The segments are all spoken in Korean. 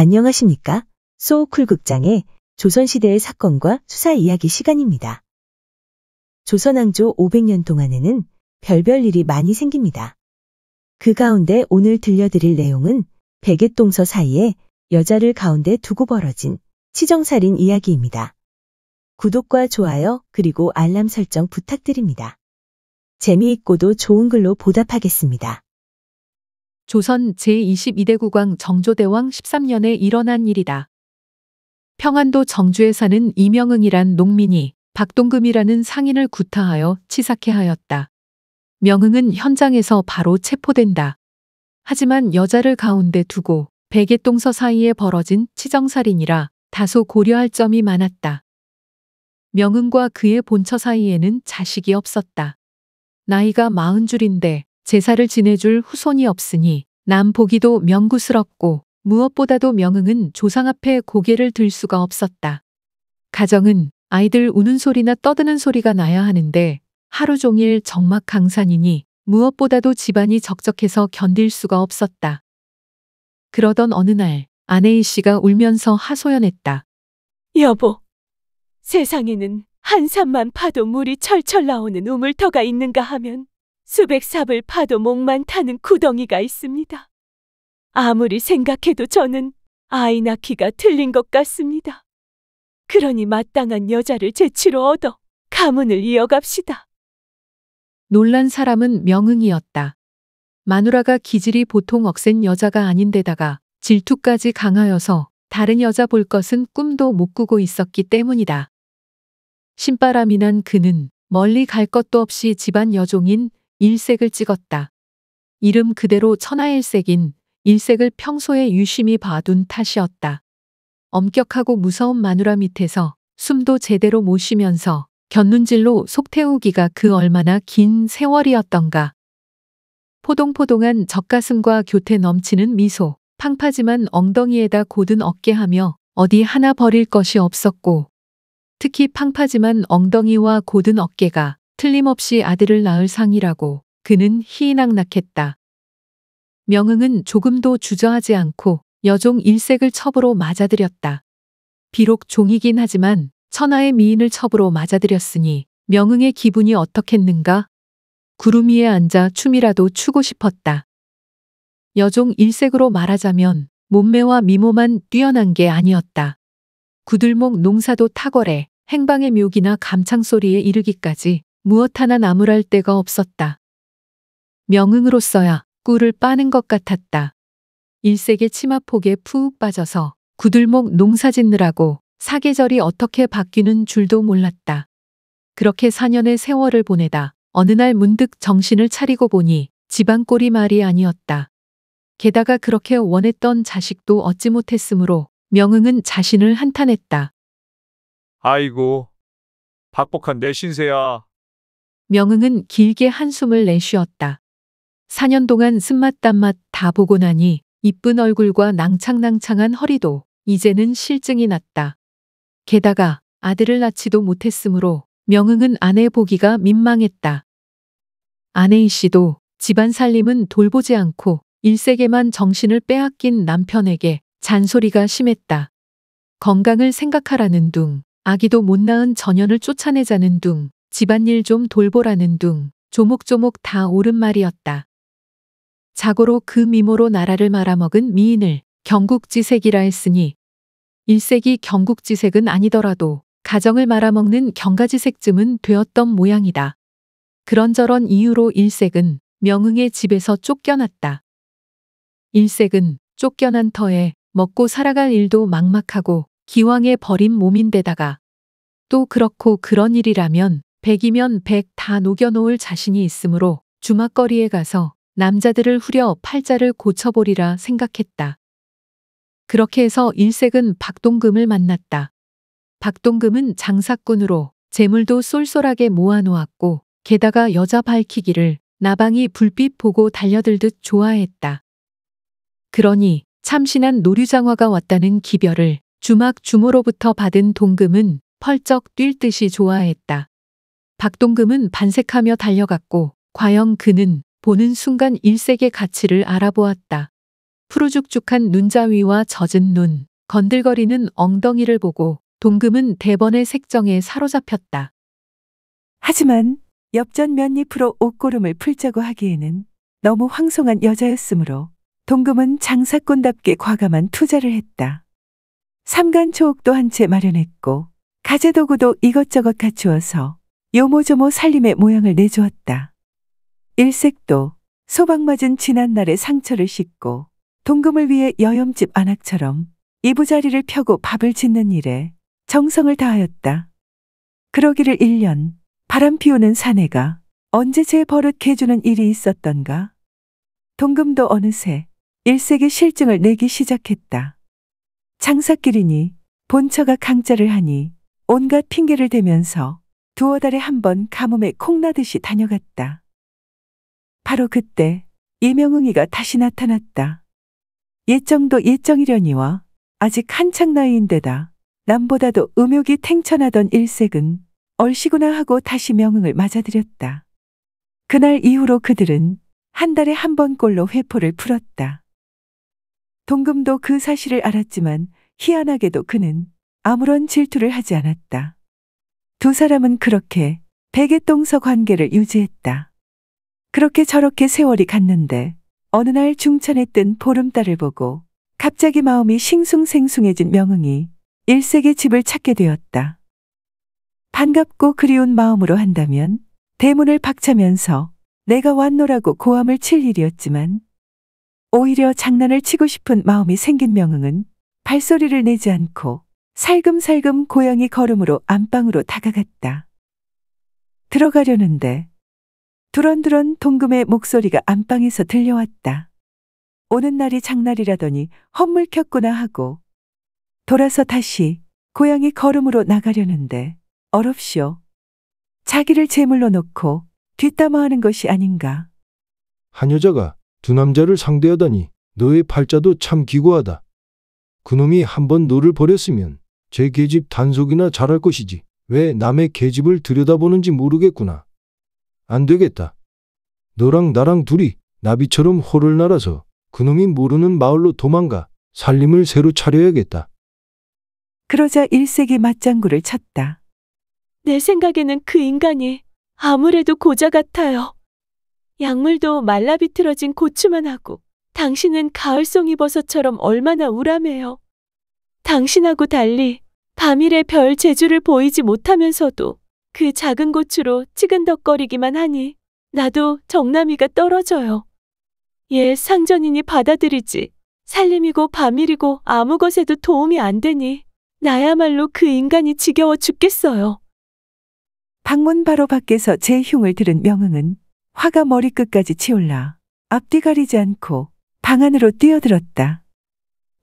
안녕하십니까? 소쿨 극장의 조선시대의 사건과 수사 이야기 시간입니다. 조선왕조 500년 동안에는 별별 일이 많이 생깁니다. 그 가운데 오늘 들려드릴 내용은 베갯동서 사이에 여자를 가운데 두고 벌어진 치정살인 이야기입니다. 구독과 좋아요 그리고 알람 설정 부탁드립니다. 재미있고도 좋은 글로 보답하겠습니다. 조선 제22대 국왕 정조대왕 13년에 일어난 일이다. 평안도 정주에 사는 이명응이란 농민이 박동금이라는 상인을 구타하여 치사케 하였다. 명응은 현장에서 바로 체포된다. 하지만 여자를 가운데 두고 베갯동서 사이에 벌어진 치정살인이라 다소 고려할 점이 많았다. 명응과 그의 본처 사이에는 자식이 없었다. 나이가 40줄인데 제사를 지내줄 후손이 없으니 남 보기도 명구스럽고 무엇보다도 명응은 조상 앞에 고개를 들 수가 없었다. 가정은 아이들 우는 소리나 떠드는 소리가 나야 하는데 하루 종일 적막강산이니 무엇보다도 집안이 적적해서 견딜 수가 없었다. 그러던 어느 날 아내의 씨가 울면서 하소연했다. 여보, 세상에는 한 산만 파도 물이 철철 나오는 우물터가 있는가 하면 수백 삽을 파도 목만 타는 구덩이가 있습니다. 아무리 생각해도 저는 아이 낳기가 틀린 것 같습니다. 그러니 마땅한 여자를 제치로 얻어 가문을 이어갑시다. 놀란 사람은 명응이었다. 마누라가 기질이 보통 억센 여자가 아닌데다가 질투까지 강하여서 다른 여자 볼 것은 꿈도 못 꾸고 있었기 때문이다. 신바람이 난 그는 멀리 갈 것도 없이 집안 여종인 일색을 찍었다. 이름 그대로 천하일색인 일색을 평소에 유심히 봐둔 탓이었다. 엄격하고 무서운 마누라 밑에서 숨도 제대로 못 쉬면서 곁눈질로 속 태우기가 그 얼마나 긴 세월이었던가. 포동포동한 젖가슴과 교태 넘치는 미소, 팡파지만 엉덩이에다 고든 어깨하며 어디 하나 버릴 것이 없었고, 특히 팡파지만 엉덩이와 고든 어깨가 틀림없이 아들을 낳을 상이라고 그는 희낙낙했다. 명응은 조금도 주저하지 않고 여종 일색을 첩으로 맞아들였다. 비록 종이긴 하지만 천하의 미인을 첩으로 맞아들였으니 명응의 기분이 어떻겠는가? 구름 위에 앉아 춤이라도 추고 싶었다. 여종 일색으로 말하자면 몸매와 미모만 뛰어난 게 아니었다. 구들목 농사도 탁월해 행방의 묘기나 감창소리에 이르기까지 무엇 하나 나무랄 데가 없었다. 명응으로서야 꿀을 빠는 것 같았다. 일색의 치마폭에 푹 빠져서 구들목 농사 짓느라고 사계절이 어떻게 바뀌는 줄도 몰랐다. 그렇게 4년의 세월을 보내다 어느 날 문득 정신을 차리고 보니 집안 꼴이 말이 아니었다. 게다가 그렇게 원했던 자식도 얻지 못했으므로 명응은 자신을 한탄했다. 아이고, 박복한 내 신세야. 명응은 길게 한숨을 내쉬었다. 4년 동안 쓴맛 딴맛 다 보고 나니 이쁜 얼굴과 낭창낭창한 허리도 이제는 실증이 났다. 게다가 아들을 낳지도 못했으므로 명응은 아내 보기가 민망했다. 아내이 씨도 집안 살림은 돌보지 않고 일색에만 정신을 빼앗긴 남편에게 잔소리가 심했다. 건강을 생각하라는 둥, 아기도 못 낳은 전연을 쫓아내자는 둥, 집안일 좀 돌보라는 둥, 조목조목 다 옳은 말이었다. 자고로 그 미모로 나라를 말아먹은 미인을 경국지색이라 했으니 일색이 경국지색은 아니더라도 가정을 말아먹는 경가지색쯤은 되었던 모양이다. 그런저런 이유로 일색은 명응의 집에서 쫓겨났다. 일색은 쫓겨난 터에 먹고 살아갈 일도 막막하고 기왕에 버린 몸인데다가 또 그렇고 그런 일이라면 100이면 100 다 녹여놓을 자신이 있으므로 주막거리에 가서 남자들을 후려 팔자를 고쳐보리라 생각했다. 그렇게 해서 일색은 박동금을 만났다. 박동금은 장사꾼으로 재물도 쏠쏠하게 모아놓았고 게다가 여자 밝히기를 나방이 불빛 보고 달려들듯 좋아했다. 그러니 참신한 노류장화가 왔다는 기별을 주막 주모로부터 받은 동금은 펄쩍 뛸 듯이 좋아했다. 박동금은 반색하며 달려갔고 과연 그는 보는 순간 일색의 가치를 알아보았다. 푸르죽죽한 눈자위와 젖은 눈, 건들거리는 엉덩이를 보고 동금은 대번의 색정에 사로잡혔다. 하지만 엽전 면잎으로 옷고름을 풀자고 하기에는 너무 황송한 여자였으므로 동금은 장사꾼답게 과감한 투자를 했다. 삼간초옥도 한 채 마련했고 가재도구도 이것저것 갖추어서 요모조모 살림의 모양을 내주었다. 일색도 소방 맞은 지난날의 상처를 씻고 동금을 위해 여염집 안악처럼 이부자리를 펴고 밥을 짓는 일에 정성을 다하였다. 그러기를 1년 바람 피우는 사내가 언제 제 버릇 개주는 일이 있었던가. 동금도 어느새 일색의 실증을 내기 시작했다. 장사길이니 본처가 강짜를 하니 온갖 핑계를 대면서 두어 달에 한 번 가뭄에 콩나듯이 다녀갔다. 바로 그때 이명응이가 다시 나타났다. 옛정도 옛정이려니와 아직 한창 나이인데다 남보다도 음욕이 탱천하던 일색은 얼씨구나 하고 다시 명응을 맞아들였다. 그날 이후로 그들은 한 달에 한 번꼴로 회포를 풀었다. 동금도 그 사실을 알았지만 희한하게도 그는 아무런 질투를 하지 않았다. 두 사람은 그렇게 백의동서 관계를 유지했다. 그렇게 저렇게 세월이 갔는데 어느 날 중천에 뜬 보름달을 보고 갑자기 마음이 싱숭생숭해진 명응이 일색의 집을 찾게 되었다. 반갑고 그리운 마음으로 한다면 대문을 박차면서 내가 왔노라고 고함을 칠 일이었지만 오히려 장난을 치고 싶은 마음이 생긴 명응은 발소리를 내지 않고 살금살금 고양이 걸음으로 안방으로 다가갔다. 들어가려는데 두런두런 동금의 목소리가 안방에서 들려왔다. 오는 날이 장날이라더니 헛물켰구나 하고 돌아서 다시 고양이 걸음으로 나가려는데 어렵시오. 자기를 제물로 놓고 뒷담화하는 것이 아닌가. 한 여자가 두 남자를 상대하다니 너의 팔자도 참 기구하다. 그놈이 한번 너를 버렸으면 제 계집 단속이나 잘할 것이지 왜 남의 계집을 들여다보는지 모르겠구나. 안 되겠다. 너랑 나랑 둘이 나비처럼 호를 날아서 그놈이 모르는 마을로 도망가 살림을 새로 차려야겠다. 그러자 일색이 맞장구를 쳤다. 내 생각에는 그 인간이 아무래도 고자 같아요. 약물도 말라 비틀어진 고추만 하고 당신은 가을송이 버섯처럼 얼마나 우람해요. 당신하고 달리 밤일에 별 재주를 보이지 못하면서도 그 작은 고추로 찌근덕거리기만 하니 나도 정남이가 떨어져요. 얘 상전이니 받아들이지 살림이고 밤일이고 아무 것에도 도움이 안 되니 나야말로 그 인간이 지겨워 죽겠어요. 방문 바로 밖에서 제 흉을 들은 명응은 화가 머리끝까지 치올라 앞뒤 가리지 않고 방 안으로 뛰어들었다.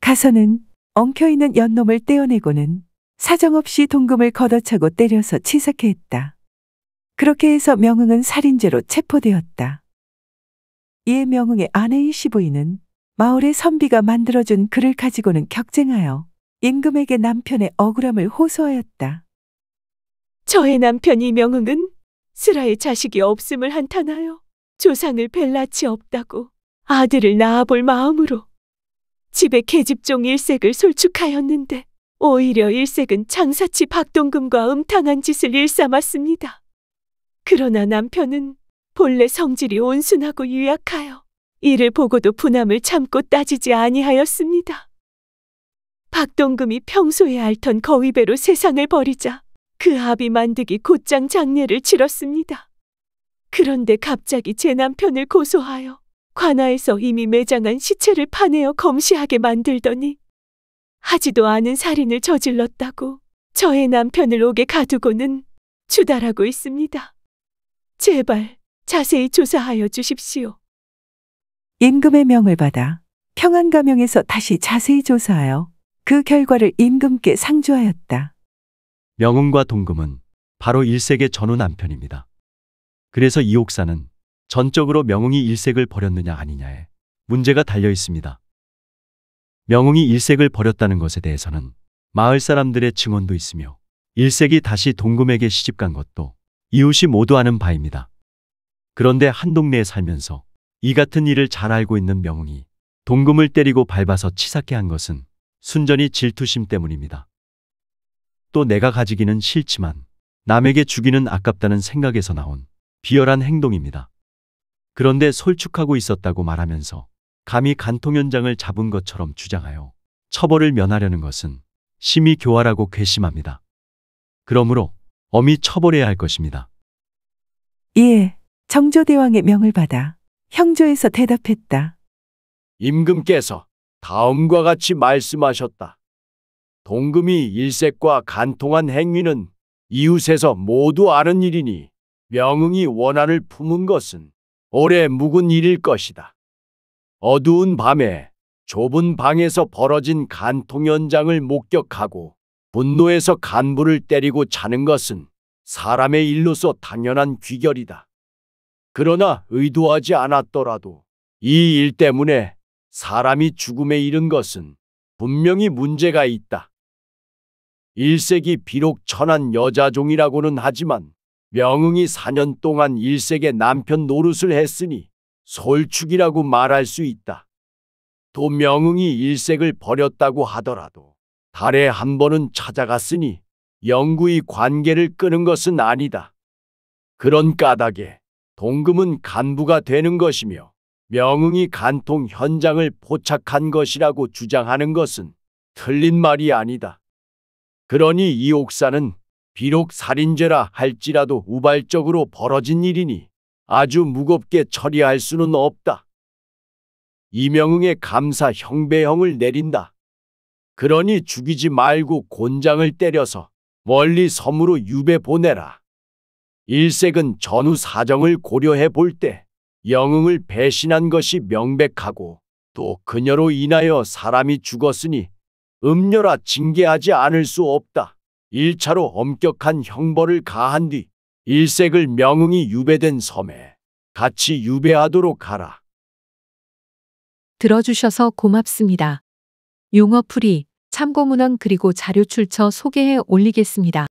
가서는 엉켜있는 연놈을 떼어내고는 사정없이 동금을 걷어차고 때려서 치사케 했다. 그렇게 해서 명응은 살인죄로 체포되었다. 이에 명응의 아내인 시부인은 마을의 선비가 만들어준 글을 가지고는 격쟁하여 임금에게 남편의 억울함을 호소하였다. 저의 남편 이명응은 슬아의 자식이 없음을 한탄하여 조상을 뵐 낯이 없다고 아들을 낳아볼 마음으로 집에 계집종 일색을 솔축하였는데 오히려 일색은 장사치 박동금과 음탕한 짓을 일삼았습니다. 그러나 남편은 본래 성질이 온순하고 유약하여 이를 보고도 분함을 참고 따지지 아니하였습니다. 박동금이 평소에 앓던 거위배로 세상을 버리자 그 아비 만득이 곧장 장례를 치렀습니다. 그런데 갑자기 제 남편을 고소하여 관아에서 이미 매장한 시체를 파내어 검시하게 만들더니 하지도 않은 살인을 저질렀다고 저의 남편을 옥에 가두고는 추달하고 있습니다. 제발 자세히 조사하여 주십시오. 임금의 명을 받아 평안가명에서 다시 자세히 조사하여 그 결과를 임금께 상주하였다. 명응과 동금은 바로 일색의 전후 남편입니다. 그래서 이 옥사는 전적으로 명응이 일색을 버렸느냐 아니냐에 문제가 달려 있습니다. 명응이 일색을 버렸다는 것에 대해서는 마을 사람들의 증언도 있으며 일색이 다시 동금에게 시집간 것도 이웃이 모두 아는 바입니다. 그런데 한 동네에 살면서 이 같은 일을 잘 알고 있는 명응이 동금을 때리고 밟아서 치사케 한 것은 순전히 질투심 때문입니다. 또 내가 가지기는 싫지만 남에게 주기는 아깝다는 생각에서 나온 비열한 행동입니다. 그런데 솔축하고 있었다고 말하면서 감히 간통연장을 잡은 것처럼 주장하여 처벌을 면하려는 것은 심히 교활하고 괘씸합니다. 그러므로 엄히 처벌해야 할 것입니다. 이에 정조대왕의 명을 받아 형조에서 대답했다. 임금께서 다음과 같이 말씀하셨다. 동금이 일색과 간통한 행위는 이웃에서 모두 아는 일이니 명흥이 원한을 품은 것은 오래 묵은 일일 것이다. 어두운 밤에 좁은 방에서 벌어진 간통 현장을 목격하고 분노해서 간부를 때리고 자는 것은 사람의 일로서 당연한 귀결이다. 그러나 의도하지 않았더라도 이 일 때문에 사람이 죽음에 이른 것은 분명히 문제가 있다. 일색이 비록 천한 여자종이라고는 하지만 명흥이 4년 동안 일색의 남편 노릇을 했으니 솔축이라고 말할 수 있다. 또 명흥이 일색을 버렸다고 하더라도 달에 한 번은 찾아갔으니 영구히 관계를 끊은 것은 아니다. 그런 까닭에 동금은 간부가 되는 것이며 명흥이 간통 현장을 포착한 것이라고 주장하는 것은 틀린 말이 아니다. 그러니 이 옥사는 비록 살인죄라 할지라도 우발적으로 벌어진 일이니 아주 무겁게 처리할 수는 없다. 이명흥의 감사 형배형을 내린다. 그러니 죽이지 말고 곤장을 때려서 멀리 섬으로 유배 보내라. 일색은 전후 사정을 고려해 볼 때 영흥을 배신한 것이 명백하고 또 그녀로 인하여 사람이 죽었으니 음녀라 징계하지 않을 수 없다. 1차로 엄격한 형벌을 가한 뒤 일색을 명흥이 유배된 섬에 같이 유배하도록 하라. 들어주셔서 고맙습니다. 용어 풀이, 참고문헌 그리고 자료 출처 소개해 올리겠습니다.